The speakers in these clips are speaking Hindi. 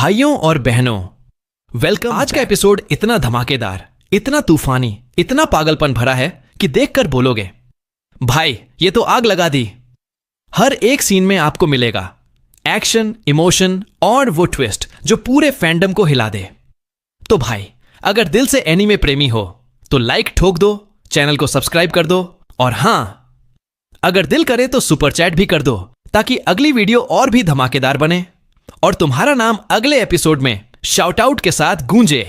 भाइयों और बहनों, वेलकम। आज का एपिसोड इतना धमाकेदार, इतना तूफानी, इतना पागलपन भरा है कि देखकर बोलोगे भाई ये तो आग लगा दी। हर एक सीन में आपको मिलेगा एक्शन, इमोशन और वो ट्विस्ट जो पूरे फैंडम को हिला दे। तो भाई अगर दिल से एनीमे प्रेमी हो तो लाइक ठोक दो, चैनल को सब्सक्राइब कर दो और हां, अगर दिल करे तो सुपर चैट भी कर दो ताकि अगली वीडियो और भी धमाकेदार बने और तुम्हारा नाम अगले एपिसोड में शाउट आउट के साथ गूंजे।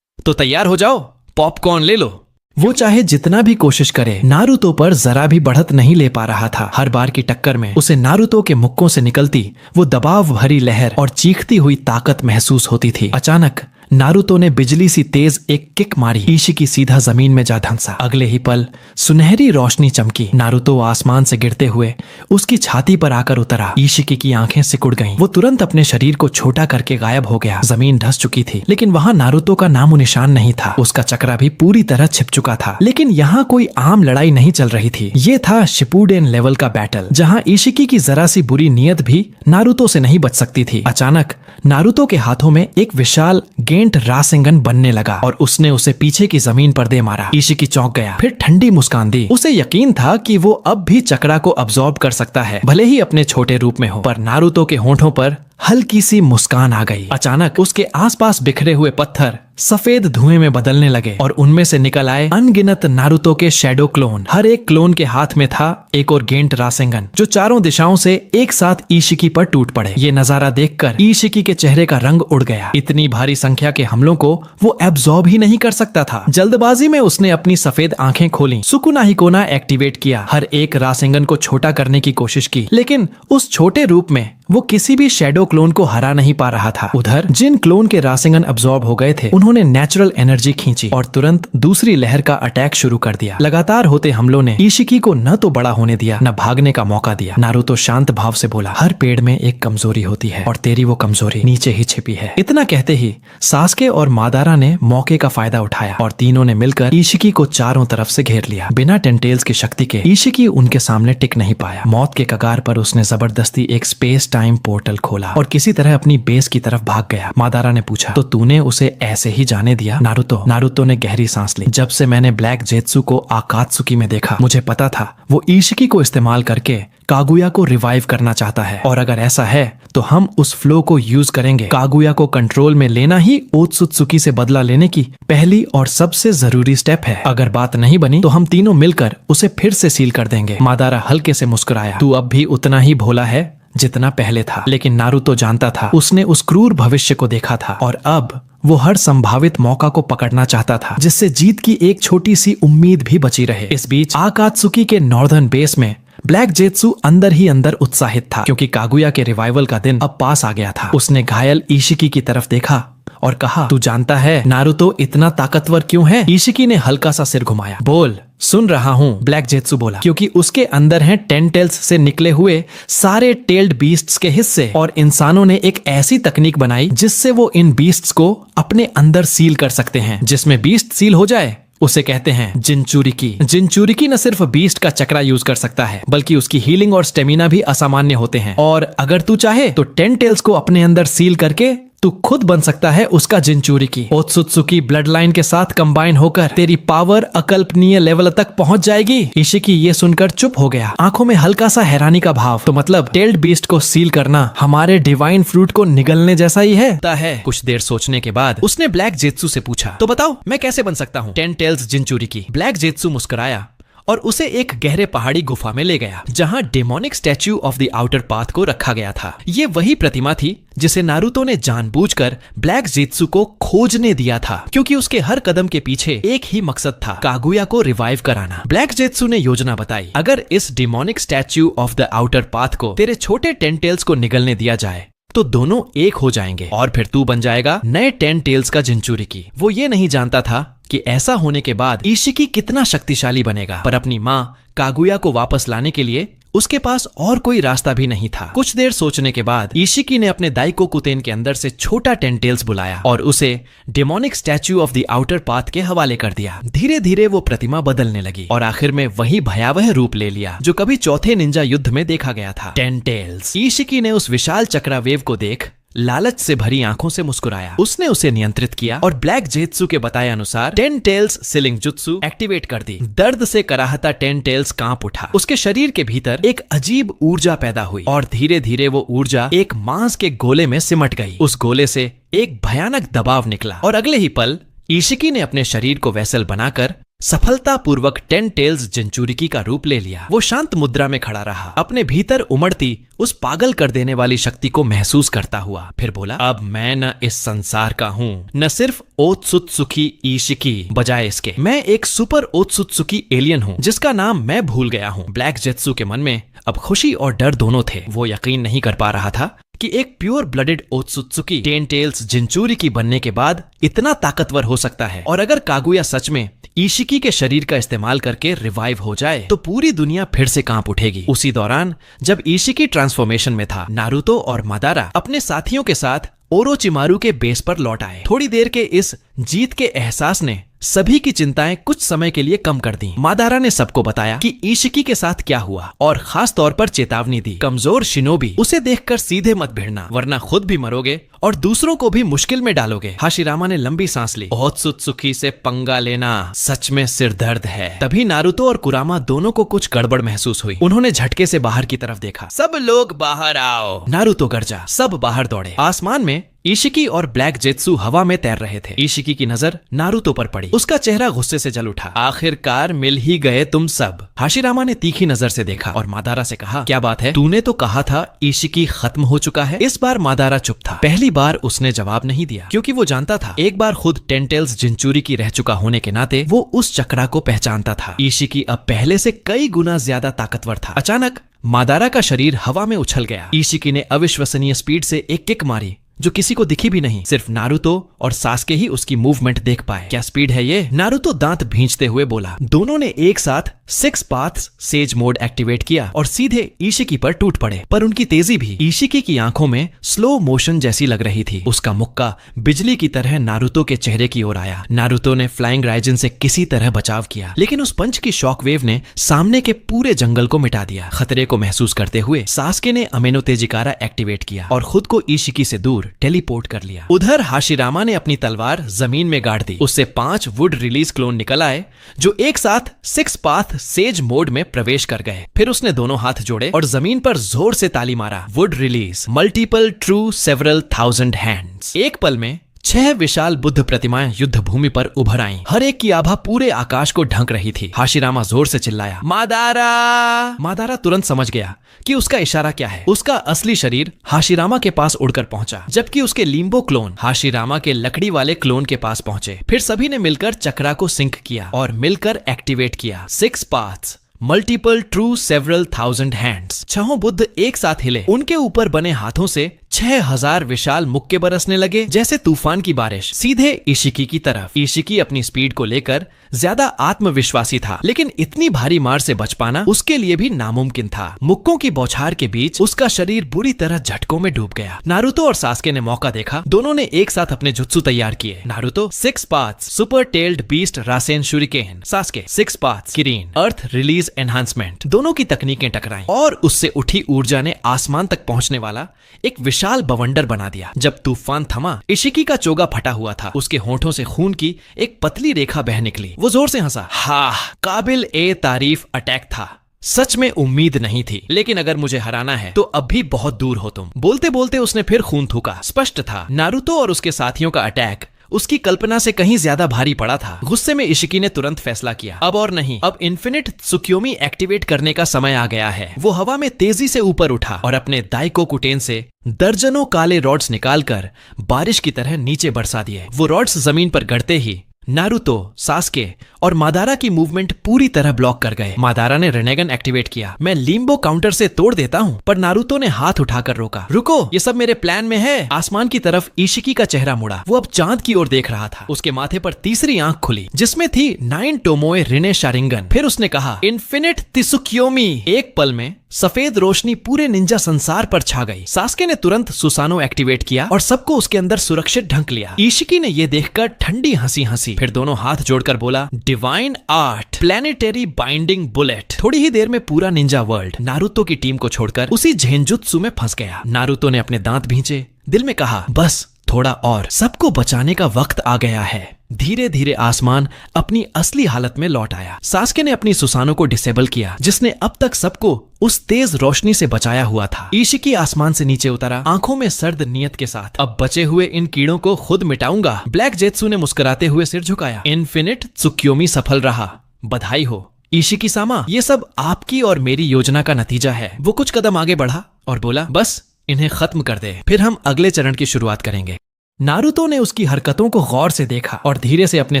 तो तैयार हो जाओ, पॉपकॉर्न ले लो। वो चाहे जितना भी कोशिश करे, नारुतो पर जरा भी बढ़त नहीं ले पा रहा था। हर बार की टक्कर में उसे नारुतो के मुक्कों से निकलती वो दबाव भरी लहर और चीखती हुई ताकत महसूस होती थी। अचानक नारुतो ने बिजली सी तेज एक किक मारी। इशिकी सीधा जमीन में जा धंसा। अगले ही पल सुनहरी रोशनी चमकी। नारुतो आसमान से गिरते हुए उसकी छाती पर आकर उतरा। इशिकी की आंखें सिकुड़ गईं। वो तुरंत अपने शरीर को छोटा करके गायब हो गया। जमीन धंस चुकी थी, लेकिन वहां नारुतो का नामो निशान नहीं था। उसका चक्रा भी पूरी तरह छिप चुका था। लेकिन यहाँ कोई आम लड़ाई नहीं चल रही थी। ये था शिपुडेन लेवल का बैटल, जहाँ इशिकी की जरा सी बुरी नीयत भी नारुतो से नहीं बच सकती थी। अचानक नारुतो के हाथों में एक विशाल गेंट रासेंगन बनने लगा और उसने उसे पीछे की जमीन पर दे मारा। इशिकी चौंक गया, फिर ठंडी मुस्कान दी। उसे यकीन था कि वो अब भी चक्रा को अब्सॉर्ब कर सकता है, भले ही अपने छोटे रूप में हो। पर नारुतो के होठों पर हल्की सी मुस्कान आ गई। अचानक उसके आसपास बिखरे हुए पत्थर सफेद धुएं में बदलने लगे और उनमें से निकल आए अनगिनत नारुतो के शैडो क्लोन। हर एक क्लोन के हाथ में था एक और गेंट रासेंगन जो चारों दिशाओं से एक साथ इशिकी पर टूट पड़े। ये नजारा देखकर इशिकी के चेहरे का रंग उड़ गया। इतनी भारी संख्या के हमलों को वो एब्सॉर्ब ही नहीं कर सकता था। जल्दबाजी में उसने अपनी सफेद आंखें खोली, सुकुना हिकोना एक्टिवेट किया, हर एक रासेंगन को छोटा करने की कोशिश की, लेकिन उस छोटे रूप में वो किसी भी शैडो क्लोन को हरा नहीं पा रहा था। उधर जिन क्लोन के रासेंगन अब्सॉर्ब हो गए थे उन्होंने नेचुरल एनर्जी खींची और तुरंत दूसरी लहर का अटैक शुरू कर दिया। लगातार होते हमलों ने इशिकी को न तो बड़ा होने दिया, न भागने का मौका दिया। नारुतो शांत भाव से बोला, हर पेड़ में एक कमजोरी होती है और तेरी वो कमजोरी नीचे ही छिपी है। इतना कहते ही सास्के और मादारा ने मौके का फायदा उठाया और तीनों ने मिलकर इशिकी को चारों तरफ से घेर लिया। बिना टेंटेल्स की शक्ति के इशिकी उनके सामने टिक नहीं पाया। मौत के कगार पर उसने जबरदस्ती एक स्पेस टाइम पोर्टल खोला और किसी तरह अपनी बेस की तरफ भाग गया। मादारा ने पूछा, तो तूने उसे ऐसे ही जाने दिया? नारुतो ने गहरी सांस ली। जब से मैंने ब्लैक जेत्सु को आकात्सुकी में देखा, मुझे पता था वो इशिकी को इस्तेमाल करके कागुया को रिवाइव करना चाहता है, और अगर ऐसा है तो हम उस फ्लो को यूज करेंगे। कागुया को कंट्रोल में लेना ही ओत्सुत्सुकी से बदला लेने की पहली और सबसे जरूरी स्टेप है। अगर बात नहीं बनी तो हम तीनों मिलकर उसे फिर से सील कर देंगे। मादारा हल्के से मुस्कुराया, तू अब भी उतना ही भोला है जितना पहले था। लेकिन नारुतो जानता था, उसने उस क्रूर भविष्य को देखा था और अब वो हर संभावित मौका को पकड़ना चाहता था जिससे जीत की एक छोटी सी उम्मीद भी बची रहे। इस बीच आकात्सुकी के नॉर्दर्न बेस में ब्लैक जेत्सु अंदर ही अंदर उत्साहित था, क्योंकि कागुया के रिवाइवल का दिन अब पास आ गया था। उसने घायल इशिकी की तरफ देखा और कहा, तू जानता है नारुतो इतना ताकतवर क्यों है? इशिकी ने हल्का सा सिर घुमाया। बोल, सुन रहा हूँ, ब्लैक जेत्सु बोला, क्योंकि उसके अंदर हैं टेंटेल्स से निकले हुए सारे टेल्ड बीस्ट्स के हिस्से, और इंसानों ने एक ऐसी तकनीक बनाई जिससे वो इन बीस्ट्स को अपने अंदर सील कर सकते हैं। जिसमें बीस्ट सील हो जाए उसे कहते हैं जिनचुरिकी। जिनचुरिकी न सिर्फ बीस्ट का चक्रा यूज कर सकता है, बल्कि उसकी हीलिंग और स्टेमिना भी असामान्य होते हैं। और अगर तू चाहे तो टेंटेल्स को अपने अंदर सील करके तू खुद बन सकता है उसका जिनचुरिकी। ओत्सुत्सुकी ब्लड लाइन के साथ कंबाइन होकर तेरी पावर अकल्पनीय लेवल तक पहुंच जाएगी। इशिकी ये सुनकर चुप हो गया, आंखों में हल्का सा हैरानी का भाव। तो मतलब टेल्ड बीस्ट को सील करना हमारे डिवाइन फ्रूट को निगलने जैसा ही है। कुछ देर सोचने के बाद उसने ब्लैक जेत्सु से पूछा, तो बताओ मैं कैसे बन सकता हूँ 10 टेल्स जिनचुरिकी? ब्लैक जेत्सु मुस्कुराया और उसे एक गहरे पहाड़ी गुफा में ले गया, जहां demonic statue of the outer path को रखा गया था। ये वही प्रतिमा थी जिसे नारुतो ने जानबूझकर ब्लैक जेत्सु को खोजने दिया था, क्योंकि उसके हर कदम के पीछे एक ही मकसद था, कागुया को रिवाइव कराना। ब्लैक जेत्सु ने योजना बताई, अगर इस demonic statue of the outer path को तेरे छोटे टेंटेल्स को निगलने दिया जाए तो दोनों एक हो जाएंगे और फिर तू बन जाएगा नए 10 टेल्स का जिनचुरिकी। वो ये नहीं जानता था कि ऐसा होने के बाद इशिकी कितना शक्तिशाली बनेगा, पर अपनी माँ कागुया को वापस लाने के लिए उसके पास और कोई रास्ता भी नहीं था। कुछ देर सोचने के बाद इशिकी ने अपने दाइको कुतेन के अंदर से छोटा टेंटेल्स बुलाया और उसे demonic statue of the outer path के हवाले कर दिया। धीरे धीरे वो प्रतिमा बदलने लगी और आखिर में वही भयावह रूप ले लिया जो कभी चौथे निंजा युद्ध में देखा गया था, टेंटेल्स। इशिकी ने उस विशाल चक्रावेव को देख लालच से भरी आंखों से मुस्कुराया। उसने उसे नियंत्रित किया और ब्लैक जेत्सु के बताए अनुसार 10 टेल्स सीलिंग जुत्सु एक्टिवेट कर दी। दर्द से कराहता 10 टेल्स कांप उठा। उसके शरीर के भीतर एक अजीब ऊर्जा पैदा हुई और धीरे धीरे वो ऊर्जा एक मांस के गोले में सिमट गई। उस गोले से एक भयानक दबाव निकला और अगले ही पल इशिकी ने अपने शरीर को वेसल बनाकर सफलतापूर्वक 10 टेल्स जिंचुरिकी का रूप ले लिया। वो शांत मुद्रा में खड़ा रहा, अपने भीतर उमड़ती उस पागल कर देने वाली शक्ति को महसूस करता हुआ। फिर बोला, अब मैं न इस संसार का हूँ, न सिर्फ ओत्सुत्सुकी इशिकी, बजाय इसके मैं एक सुपर ओत्सुत्सुकी एलियन हूँ जिसका नाम मैं भूल गया हूँ। ब्लैक जेत्सु के मन में अब खुशी और डर दोनों थे। वो यकीन नहीं कर पा रहा था कि एक प्योर ब्लडेड ओत्सुत्सुकी 10 टेल्स जिंचुरिकी बनने के बाद इतना ताकतवर हो सकता है। और अगर कागुया सच में इशिकी के शरीर का इस्तेमाल करके रिवाइव हो जाए तो पूरी दुनिया फिर से कांप उठेगी। उसी दौरान जब इशिकी ट्रांसफॉर्मेशन में था, नारुतो और मादारा अपने साथियों के साथ ओरोचिमारू के बेस पर लौट आए। थोड़ी देर के इस जीत के एहसास ने सभी की चिंताएं कुछ समय के लिए कम कर दी। मादारा ने सबको बताया कि इशिकी के साथ क्या हुआ और खास तौर पर चेतावनी दी, कमजोर शिनोबी, उसे देखकर सीधे मत भिड़ना वरना खुद भी मरोगे और दूसरों को भी मुश्किल में डालोगे। हाशिरामा ने लंबी सांस ली। ओत्सुत्सुकी से पंगा लेना सच में सिर दर्द है। तभी नारुतो और कुरामा दोनों को कुछ गड़बड़ महसूस हुई। उन्होंने झटके से बाहर की तरफ देखा। सब लोग बाहर आओ, नारुतो गरजा। सब बाहर दौड़े। आसमान में इशिकी और ब्लैक जेत्सु हवा में तैर रहे थे। इशिकी की नजर नारुतो पर पड़ी। उसका चेहरा गुस्से से जल उठा। आखिरकार मिल ही गए तुम सब। हाशिरामा ने तीखी नजर से देखा और मादारा से कहा, क्या बात है? तूने तो कहा था इशिकी खत्म हो चुका है। इस बार मादारा चुप था। पहली बार उसने जवाब नहीं दिया क्योंकि वो जानता था एक बार खुद 10 टेल्स जिंचुरिकी रह चुका होने के नाते वो उस चक्रा को पहचानता था। इशिकी अब पहले से कई गुना ज्यादा ताकतवर था। अचानक मादारा का शरीर हवा में उछल गया। इशिकी ने अविश्वसनीय स्पीड से एक किक मारी जो किसी को दिखी भी नहीं। सिर्फ नारुतो और सास्के ही उसकी मूवमेंट देख पाए। क्या स्पीड है ये? नारुतो दांत भींचते हुए बोला। दोनों ने एक साथ 6 पाथ्स सेज मोड एक्टिवेट किया और सीधे इशिकी पर टूट पड़े। पर उनकी तेजी भी इशिकी की आंखों में स्लो मोशन जैसी लग रही थी। उसका मुक्का बिजली की तरह नारुतो के चेहरे की ओर आया। नारुतो ने फ्लाइंग राइजिन से किसी तरह बचाव किया, लेकिन उस पंच की शॉक वेव ने सामने के पूरे जंगल को मिटा दिया। खतरे को महसूस करते हुए सास्के ने अमेनो तेजिकारा एक्टिवेट किया और खुद को इशिकी से दूर टेलीपोर्ट कर लिया। उधर हाशिरामा ने अपनी तलवार जमीन में गाड़ दी। उससे 5 वुड रिलीज क्लोन निकल आए जो एक साथ 6 पाथ सेज मोड में प्रवेश कर गए। फिर उसने दोनों हाथ जोड़े और जमीन पर जोर से ताली मारा। Would release multiple true several thousand hands. एक पल में 6 विशाल बुद्ध प्रतिमाएं युद्ध भूमि पर उभर आईं। हर एक की आभा पूरे आकाश को ढक रही थी। हाशिरामा जोर से चिल्लाया, मादारा! मादारा तुरंत समझ गया कि उसका इशारा क्या है। उसका असली शरीर हाशिरामा के पास उड़कर पहुंचा, जबकि उसके लिम्बो क्लोन हाशिरामा के लकड़ी वाले क्लोन के पास पहुंचे। फिर सभी ने मिलकर चक्रा को सिंक किया और मिलकर एक्टिवेट किया। 6 paths multiple true several thousand hands. 6 Buddha एक साथ हिले। उनके ऊपर बने हाथों से 6000 विशाल मुक्के बरसने लगे जैसे तूफान की बारिश, सीधे इशिकी की तरफ। इशिकी अपनी स्पीड को लेकर ज्यादा आत्मविश्वासी था, लेकिन इतनी भारी मार से बच पाना उसके लिए भी नामुमकिन था। मुक्कों की बौछार के बीच उसका शरीर बुरी तरह झटकों में डूब गया। नारुतो और सास्के ने मौका देखा। दोनों ने एक साथ अपने जुत्सु तैयार किए। Naruto 6 paths super tailed beast Rasen Shuriken, Sasuke 6 paths Kirin earth release enhancement. दोनों की तकनीकें टकराईं और उससे उठी ऊर्जा ने आसमान तक पहुंचने वाला एक विशाल बवंडर बना दिया। जब तूफान थमा, इशिकी का चोगा फटा हुआ था। उसके होठों से खून की एक पतली रेखा बह निकली। वो जोर से हंसा। हा, काबिल ए तारीफ अटैक था। सच में उम्मीद नहीं थी, लेकिन अगर मुझे हराना है तो अब भी बहुत दूर हो तुम। बोलते बोलते उसने फिर खून थूका। स्पष्ट था नारुतो और उसके साथियों का अटैक उसकी कल्पना से कहीं ज्यादा भारी पड़ा था। गुस्से में इशिकी ने तुरंत फैसला किया, अब और नहीं, अब इन्फिनिट त्सुकियोमी एक्टिवेट करने का समय आ गया है। वो हवा में तेजी से ऊपर उठा और अपने दाइको कुटेन से दर्जनों काले रॉड्स निकालकर बारिश की तरह नीचे बरसा दिए। वो रॉड्स जमीन पर गिरते ही नारुतो, सास्के और मादारा की मूवमेंट पूरी तरह ब्लॉक कर गए। मादारा ने रेनेगन एक्टिवेट किया। मैं लिम्बो काउंटर से तोड़ देता हूँ, पर नारुतो ने हाथ उठाकर रोका। रुको, ये सब मेरे प्लान में है। आसमान की तरफ इशिकी का चेहरा मुड़ा। वो अब चांद की ओर देख रहा था। उसके माथे पर तीसरी आंख खुली जिसमें थी 9 टोमोए रिने शारिंगन। फिर उसने कहा, इन्फिनिट त्सुकियोमी। एक पल में सफेद रोशनी पूरे निंजा संसार पर छा गई। सास्के ने तुरंत सुसानो एक्टिवेट किया और सबको उसके अंदर सुरक्षित ढंक लिया। इशिकी ने यह देखकर ठंडी हंसी हंसी, फिर दोनों हाथ जोड़कर बोला, divine art planetary binding bullet. थोड़ी ही देर में पूरा निंजा वर्ल्ड नारुतो की टीम को छोड़कर उसी झेंजुत्सु में फंस गया। नारुतो ने अपने दांत भींचे, दिल में कहा बस थोड़ा और, सबको बचाने का वक्त आ गया है। धीरे धीरे आसमान अपनी असली हालत में लौट आया। सास्के ने अपनी सुसानो को डिसेबल किया, जिसने अब तक सबको उस तेज रोशनी से बचाया हुआ था। इशिकी आसमान से नीचे उतरा, आंखों में सर्द नियत के साथ। अब बचे हुए इन कीड़ों को खुद मिटाऊंगा। ब्लैक जेत्सु ने मुस्कुराते हुए सिर झुकाया। इन्फिनिट त्सुकियोमी सफल रहा, बधाई हो इशिकी सामा, ये सब आपकी और मेरी योजना का नतीजा है। वो कुछ कदम आगे बढ़ा और बोला बस इन्हें खत्म कर दे, फिर हम अगले चरण की शुरुआत करेंगे। नारुतो ने उसकी हरकतों को गौर से देखा और धीरे से अपने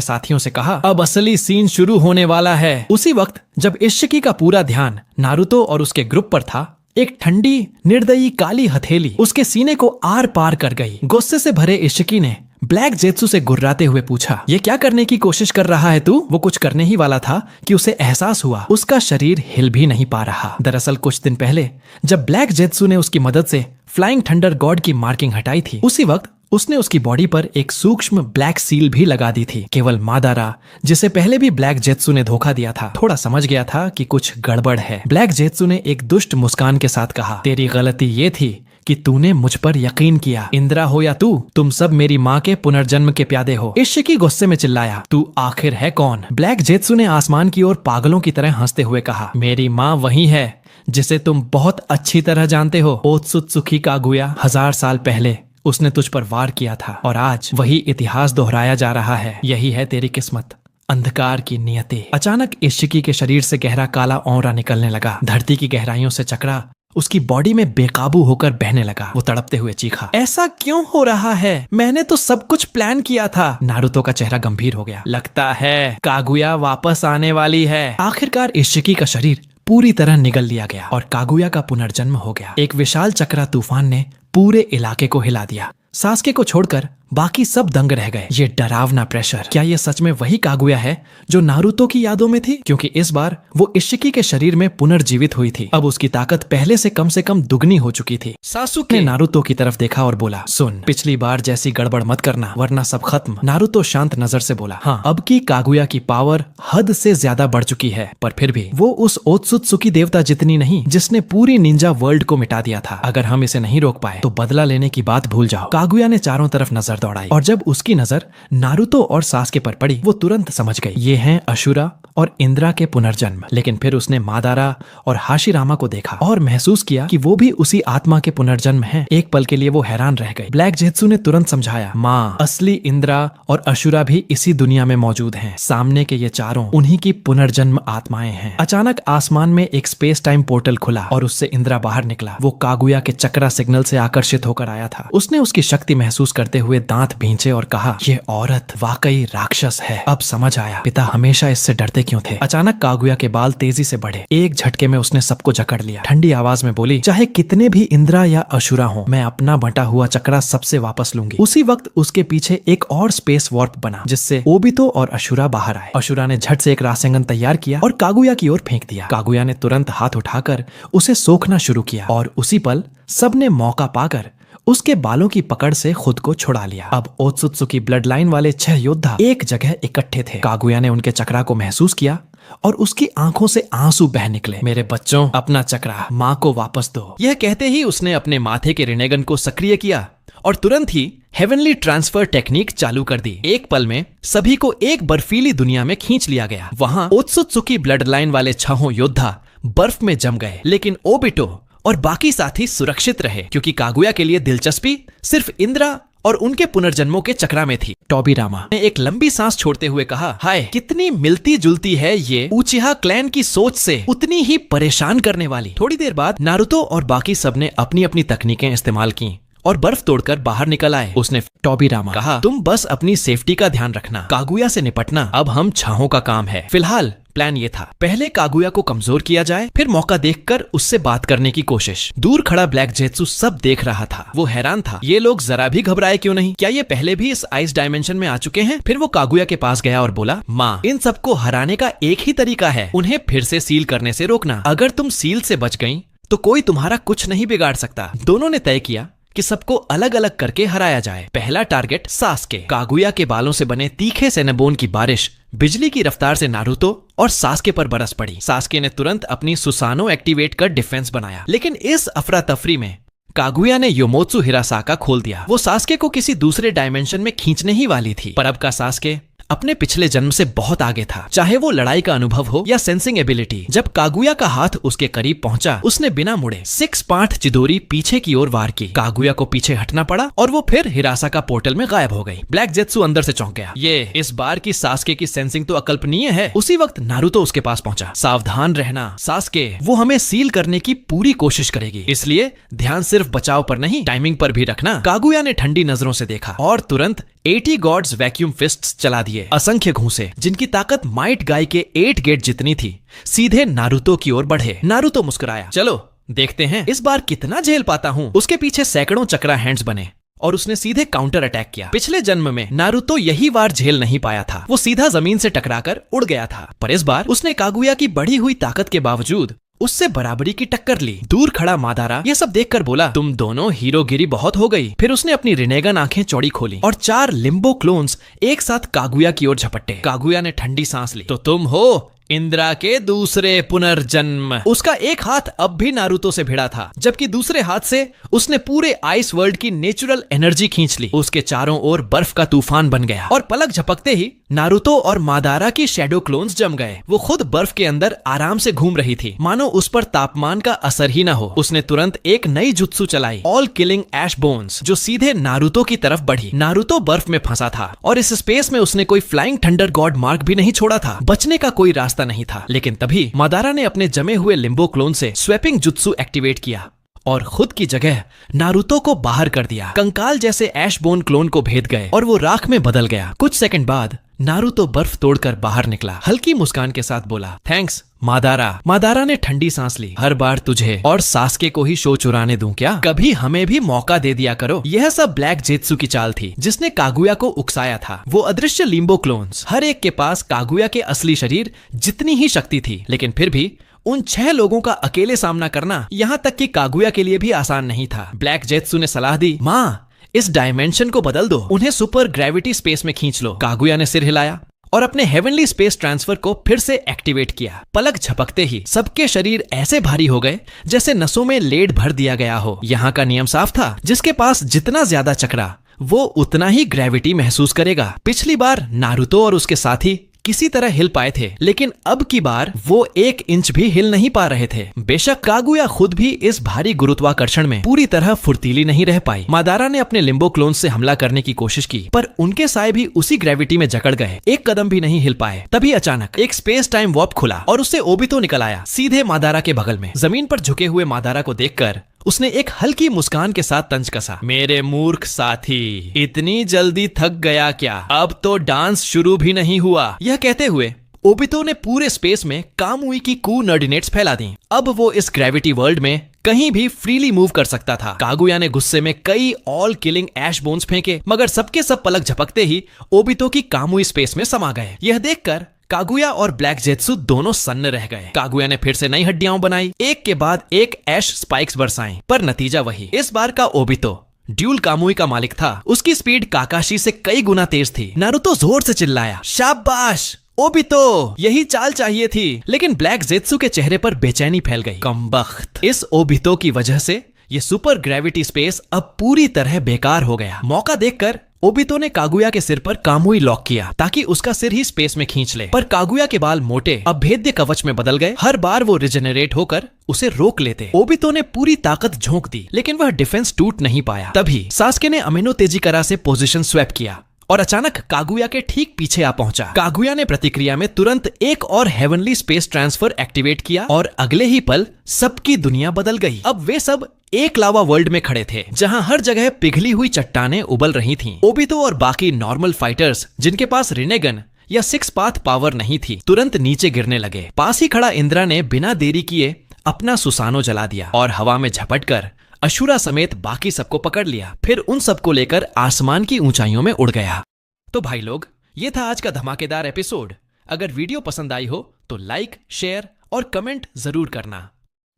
साथियों से कहा अब असली सीन शुरू होने वाला है। उसी वक्त जब इशिकी का पूरा ध्यान नारुतो और उसके ग्रुप पर था, एक ठंडी निर्दयी काली हथेली उसके सीने को आर पार कर गई। गुस्से से भरे इशिकी ने ब्लैक जेत्सु से गुर्राते हुए पूछा, ये क्या करने की कोशिश कर रहा है तू? वो कुछ करने ही वाला था कि उसे एहसास हुआ उसका शरीर हिल भी नहीं पा रहा। दरअसल कुछ दिन पहले जब ब्लैक जेत्सु ने उसकी मदद से फ्लाइंग थंडर गॉड की मार्किंग हटाई थी, उसी वक्त उसने उसकी बॉडी पर एक सूक्ष्म ब्लैक सील भी लगा दी थी। केवल मादारा, जिसे पहले भी ब्लैक जेत्सु ने धोखा दिया था, थोड़ा समझ गया था कि कुछ गड़बड़ है। ब्लैक जेत्सु ने एक दुष्ट मुस्कान के साथ कहा, तेरी गलती ये थी कि तूने मुझ पर यकीन किया। इंद्रा हो या तू, तुम सब मेरी माँ के पुनर्जन्म के प्यादे हो। इशिकी गुस्से में चिल्लाया, तू आखिर है कौन? ब्लैक जेत्सु ने आसमान की ओर पागलों की तरह हंसते हुए कहा, मेरी माँ वही है जिसे तुम बहुत अच्छी तरह जानते हो। ओत्सुत्सुकी कागुया, 1000 साल पहले उसने तुझ पर वार किया था और आज वही इतिहास दोहराया जा रहा है। यही है तेरी किस्मत, अंधकार की नियति। अचानक इशिकी के शरीर से गहरा काला औंरा निकलने लगा। धरती की गहराइयों से चक्रा उसकी बॉडी में बेकाबू होकर बहने लगा। वो तड़पते हुए चीखा, ऐसा क्यों हो रहा है? मैंने तो सब कुछ प्लान किया था। नारुतो का चेहरा गंभीर हो गया। लगता है कागुया वापस आने वाली है। आखिरकार इशिकी का शरीर पूरी तरह निगल लिया गया और कागुया का पुनर्जन्म हो गया। एक विशाल चक्रा तूफान ने पूरे इलाके को हिला दिया। सास्के को छोड़कर बाकी सब दंग रह गए। ये डरावना प्रेशर, क्या ये सच में वही कागुया है जो नारुतो की यादों में थी? क्योंकि इस बार वो इशिकी के शरीर में पुनर्जीवित हुई थी। अब उसकी ताकत पहले से कम दुगनी हो चुकी थी। सासुके ने नारुतो की तरफ देखा और बोला, सुन, पिछली बार जैसी गड़बड़ मत करना वरना सब खत्म। नारुतो शांत नजर से बोला, हाँ, अब की कागुया की पावर हद से ज्यादा बढ़ चुकी है, पर फिर भी वो उस ओत्सुत्सुकी देवता जितनी नहीं जिसने पूरी निंजा वर्ल्ड को मिटा दिया था। अगर हम इसे नहीं रोक पाए तो बदला लेने की बात भूल जाओ। कागुया ने चारों तरफ नजर दौड़ाई और जब उसकी नजर नारुतो और सास्के पर पड़ी, वो तुरंत समझ गई ये हैं अशुरा और इंद्रा के पुनर्जन्म। लेकिन फिर उसने मादारा और हाशिरामा को देखा और महसूस किया कि वो भी उसी आत्मा के पुनर्जन्म हैं। एक पल के लिए वो हैरान रह गई। ब्लैक जेत्सु ने तुरंत समझाया, माँ, असली इंद्रा और अशुरा भी इसी दुनिया में मौजूद हैं। सामने के ये चारों उन्हीं की पुनर्जन्म आत्माएं हैं। अचानक आसमान में एक स्पेस टाइम पोर्टल खुला और उससे इंद्रा बाहर निकला। वो कागुया के चक्रा सिग्नल से आकर्षित होकर आया था। उसने उसकी शक्ति महसूस करते हुए दांत भींचे और कहा, ये औरत वाकई राक्षस है। अब समझ आया पिता हमेशा इससे डरते क्यों थे। अचानक कागुया के बाल तेजी से बढ़े। एक झटके में उसने सबको जकड़ लिया। ठंडी आवाज में बोली, चाहे कितने भी इंद्रा या अशुरा हो, मैं अपना बंटा हुआ चक्रा सबसे वापस लूंगी। उसी वक्त उसके पीछे एक और स्पेस वॉर्प बना जिससे ओबितो और अशुरा बाहर आए। अशुरा ने झट से एक रासेंगन तैयार किया और कागुया की ओर फेंक दिया। कागुया ने तुरंत हाथ उठाकर उसे सोखना शुरू किया और उसी पल सबने मौका पाकर उसके बालों की पकड़ से खुद को छुड़ा लिया। अब ओत्सुत्सुकी ब्लड लाइन वाले 6 योद्धा एक जगह इकट्ठे थे। कागुया ने उनके चक्रा को महसूस किया और उसकी आंखों से आंसू बह निकले। मेरे बच्चों, अपना चक्रा माँ को वापस दो। यह कहते ही उसने अपने माथे के रिनेगन को सक्रिय किया और तुरंत ही हेवनली ट्रांसफर टेक्निक चालू कर दी। एक पल में सभी को एक बर्फीली दुनिया में खींच लिया गया। वहां ओत्सुत्सुकी ब्लड लाइन वाले 6 योद्धा बर्फ में जम गए, लेकिन ओबिटो और बाकी साथी सुरक्षित रहे क्योंकि कागुया के लिए दिलचस्पी सिर्फ इंद्रा और उनके पुनर्जन्मों के चक्रा में थी। टोबिरामा ने एक लंबी सांस छोड़ते हुए कहा, हाय, कितनी मिलती जुलती है ये उचिहा क्लैन की सोच से, उतनी ही परेशान करने वाली। थोड़ी देर बाद नारुतो और बाकी सबने अपनी अपनी तकनीकें इस्तेमाल की और बर्फ तोड़कर बाहर निकल आए। उसने टोबिरामा कहा, तुम बस अपनी सेफ्टी का ध्यान रखना, कागुया से निपटना अब हम छाहों का काम है। फिलहाल प्लान ये था, पहले कागुया को कमजोर किया जाए, फिर मौका देखकर उससे बात करने की कोशिश। दूर खड़ा ब्लैक जेत्सु सब देख रहा था। वो हैरान था, ये लोग जरा भी घबराए क्यों नहीं? क्या ये पहले भी इस आइस डायमेंशन में आ चुके हैं? फिर वो कागुया के पास गया और बोला, माँ, इन सबको हराने का एक ही तरीका है, उन्हें फिर से सील करने से रोकना। अगर तुम सील से बच गई तो कोई तुम्हारा कुछ नहीं बिगाड़ सकता। दोनों ने तय किया कि सबको अलग अलग करके हराया जाए। पहला टारगेट सास्के। कागुया के बालों से बने तीखे सेनेबोन की बारिश बिजली की रफ्तार से नारुतो और सास्के पर बरस पड़ी। सास्के ने तुरंत अपनी सुसानो एक्टिवेट कर डिफेंस बनाया, लेकिन इस अफरा तफरी में कागुया ने योमोत्सु हिरासाका खोल दिया। वो सास्के को किसी दूसरे डायमेंशन में खींचने ही वाली थी, पर अब का सास्के अपने पिछले जन्म से बहुत आगे था, चाहे वो लड़ाई का अनुभव हो या सेंसिंग एबिलिटी। जब कागुया का हाथ उसके करीब पहुंचा, उसने बिना मुड़े 6 पांठ चिदोरी पीछे की ओर वार की। कागुया को पीछे हटना पड़ा और वो फिर हिरासाका पोर्टल में गायब हो गई। ब्लैक जेत्सु अंदर से चौंक गया। ये इस बार की सास्के की सेंसिंग तो अकल्पनीय है। उसी वक्त नारुतो उसके पास पहुंचा। सावधान रहना सास्के, वो हमें सील करने की पूरी कोशिश करेगी, इसलिए ध्यान सिर्फ बचाव पर नहीं, टाइमिंग पर भी रखना। कागुया ने ठंडी नजरों से देखा और तुरंत 80 गॉड्स वैक्यूम फिस्ट्स चला दिए। असंख्य घूंसे जिनकी ताकत माइट गाय के 8 गेट जितनी थी, सीधे नारुतो की ओर बढ़े। नारुतो मुस्कुराया। चलो देखते हैं इस बार कितना झेल पाता हूं। उसके पीछे सैकड़ों चक्रा हैंड्स बने और उसने सीधे काउंटर अटैक किया। पिछले जन्म में नारुतो यही वार झेल नहीं पाया था। वो सीधा जमीन से टकराकर उड़ गया था, पर इस बार उसने कागुया की बढ़ी हुई ताकत के बावजूद उससे बराबरी की टक्कर ली। दूर खड़ा मादारा यह सब देखकर बोला, तुम दोनों हीरोगिरी बहुत हो गई। फिर उसने अपनी रिनेगन आंखें चौड़ी खोली और 4 लिम्बो क्लोन्स एक साथ कागुया की ओर झपटे। कागुया ने ठंडी सांस ली। तो तुम हो इंद्रा के दूसरे पुनर्जन्म। उसका एक हाथ अब भी नारुतो से भिड़ा था, जबकि दूसरे हाथ से उसने पूरे आइस वर्ल्ड की नेचुरल एनर्जी खींच ली। उसके चारों ओर बर्फ का तूफान बन गया और पलक झपकते ही नारुतो और मादारा की शैडो क्लोन्स जम गए। वो खुद बर्फ के अंदर आराम से घूम रही थी, मानो उस पर तापमान का असर ही न हो। उसने तुरंत एक नई जुत्सु चलाई, ऑल किलिंग ऐश बोन्स, जो सीधे नारुतो की तरफ बढ़ी। नारुतो बर्फ में फंसा था और इस स्पेस में उसने कोई फ्लाइंग थंडर गॉड मार्क भी नहीं छोड़ा था। बचने का कोई रास्ता नहीं था। लेकिन तभी मादारा ने अपने जमे हुए लिम्बो क्लोन से स्वेपिंग जुत्सु एक्टिवेट किया और खुद की जगह नारुतो को बाहर कर दिया। कंकाल जैसे ऐशबोन क्लोन को भेद गए और वो राख में बदल गया। कुछ सेकंड बाद नारुतो बर्फ तोड़कर बाहर निकला। हल्की मुस्कान के साथ बोला, थैंक्स मादारा। मादारा ने ठंडी सांस ली। हर बार तुझे और सास्के को ही शो चुराने दूं क्या? कभी हमें भी मौका दे दिया करो। यह सब ब्लैक जेत्सु की चाल थी, जिसने कागुया को उकसाया था। वो अदृश्य लिम्बो क्लोन्स, हर एक के पास कागुया के असली शरीर जितनी ही शक्ति थी, लेकिन फिर भी उन 6 लोगों का अकेले सामना करना, यहाँ तक कि कागुया के लिए भी आसान नहीं था। ब्लैक जेत्सु ने सलाह दी, माँ इस डायमेंशन को बदल दो, उन्हें सुपर ग्रेविटी स्पेस में खींच लो। कागुया ने सिर हिलाया और अपने हेवनली स्पेस ट्रांसफर को फिर से एक्टिवेट किया। पलक झपकते ही सबके शरीर ऐसे भारी हो गए जैसे नसों में लेड भर दिया गया हो। यहाँ का नियम साफ था, जिसके पास जितना ज्यादा चक्रा, वो उतना ही ग्रेविटी महसूस करेगा। पिछली बार नारुतो और उसके साथी किसी तरह हिल पाए थे, लेकिन अब की बार वो 1 इंच भी हिल नहीं पा रहे थे। बेशक कागुया खुद भी इस भारी गुरुत्वाकर्षण में पूरी तरह फुर्तीली नहीं रह पाई। मादारा ने अपने लिम्बो क्लोन्स से हमला करने की कोशिश की, पर उनके साए भी उसी ग्रेविटी में जकड़ गए। 1 कदम भी नहीं हिल पाए। तभी अचानक एक स्पेस टाइम वॉर्प खुला और उससे ओबितो निकल आया, सीधे मादारा के बगल में। जमीन पर झुके हुए मादारा को देखकर उसने एक हल्की मुस्कान के साथ तंज कसा। मेरे मूर्ख साथी, इतनी जल्दी थक गया क्या? अब तो डांस शुरू भी नहीं हुआ। यह कहते हुए ओबितो ने पूरे स्पेस में कामुई की कू नर्डिनेट्स फैला दी। अब वो इस ग्रेविटी वर्ल्ड में कहीं भी फ्रीली मूव कर सकता था। कागुया ने गुस्से में कई ऑल किलिंग ऐश बोन्स फेंके, मगर सबके सब पलक झपकते ही ओबितो की कामुई स्पेस में समा गए। यह देखकर कागुया और ब्लैक जेत्सु दोनों सन्न रह गए। कागुया ने फिर से नई हड्डियां बनाई, एक के बाद एक ऐश स्पाइक्स बरसाई, पर नतीजा वही। इस बार का ओबितो ड्यूल कामुई का मालिक था। उसकी स्पीड काकाशी से कई गुना तेज थी। नारुतो जोर से चिल्लाया, शाबाश ओबितो, यही चाल चाहिए थी। लेकिन ब्लैक जेत्सु के चेहरे पर बेचैनी फैल गई। कमबख्त, इस ओबितो की वजह से ये सुपर ग्रेविटी स्पेस अब पूरी तरह बेकार हो गया। मौका देखकर ओबितो ने कागुया के सिर पर कामुई लॉक किया ताकि उसका सिर ही स्पेस में खींच ले, पर कागुया के बाल मोटे अभेद्य कवच में बदल गए। हर बार वो रिजेनरेट होकर उसे रोक लेते। ओबितो ने पूरी ताकत झोंक दी, लेकिन वह डिफेंस टूट नहीं पाया। तभी सास्के ने अमिनो तेजिकारा से पोजीशन स्वैप किया और अचानक कागुया के ठीक पीछे आ पहुंचा। कागुया ने प्रतिक्रिया में तुरंत एक और हेवनली स्पेस ट्रांसफर एक्टिवेट किया और अगले ही पल सबकी दुनिया बदल गई। अब वे सब एक लावा वर्ल्ड में खड़े थे, जहां हर जगह पिघली हुई चट्टानें उबल रही थीं। ओबितो और बाकी नॉर्मल फाइटर्स, जिनके पास रिनेगन या 6 पाथ पावर नहीं थी, तुरंत नीचे गिरने लगे। पास ही खड़ा इंद्रा ने बिना देरी किए अपना सुसानो जला दिया और हवा में झपटकर अशुरा समेत बाकी सबको पकड़ लिया। फिर उन सबको लेकर आसमान की ऊंचाइयों में उड़ गया। तो भाई लोग, ये था आज का धमाकेदार एपिसोड। अगर वीडियो पसंद आई हो तो लाइक, शेयर और कमेंट जरूर करना।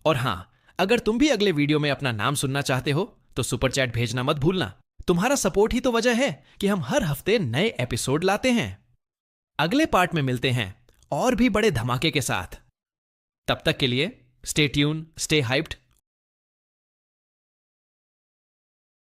और हाँ, अगर तुम भी अगले वीडियो में अपना नाम सुनना चाहते हो तो सुपर चैट भेजना मत भूलना। तुम्हारा सपोर्ट ही तो वजह है कि हम हर हफ्ते नए एपिसोड लाते हैं। अगले पार्ट में मिलते हैं और भी बड़े धमाके के साथ। तब तक के लिए स्टे ट्यून, स्टे हाइप्ड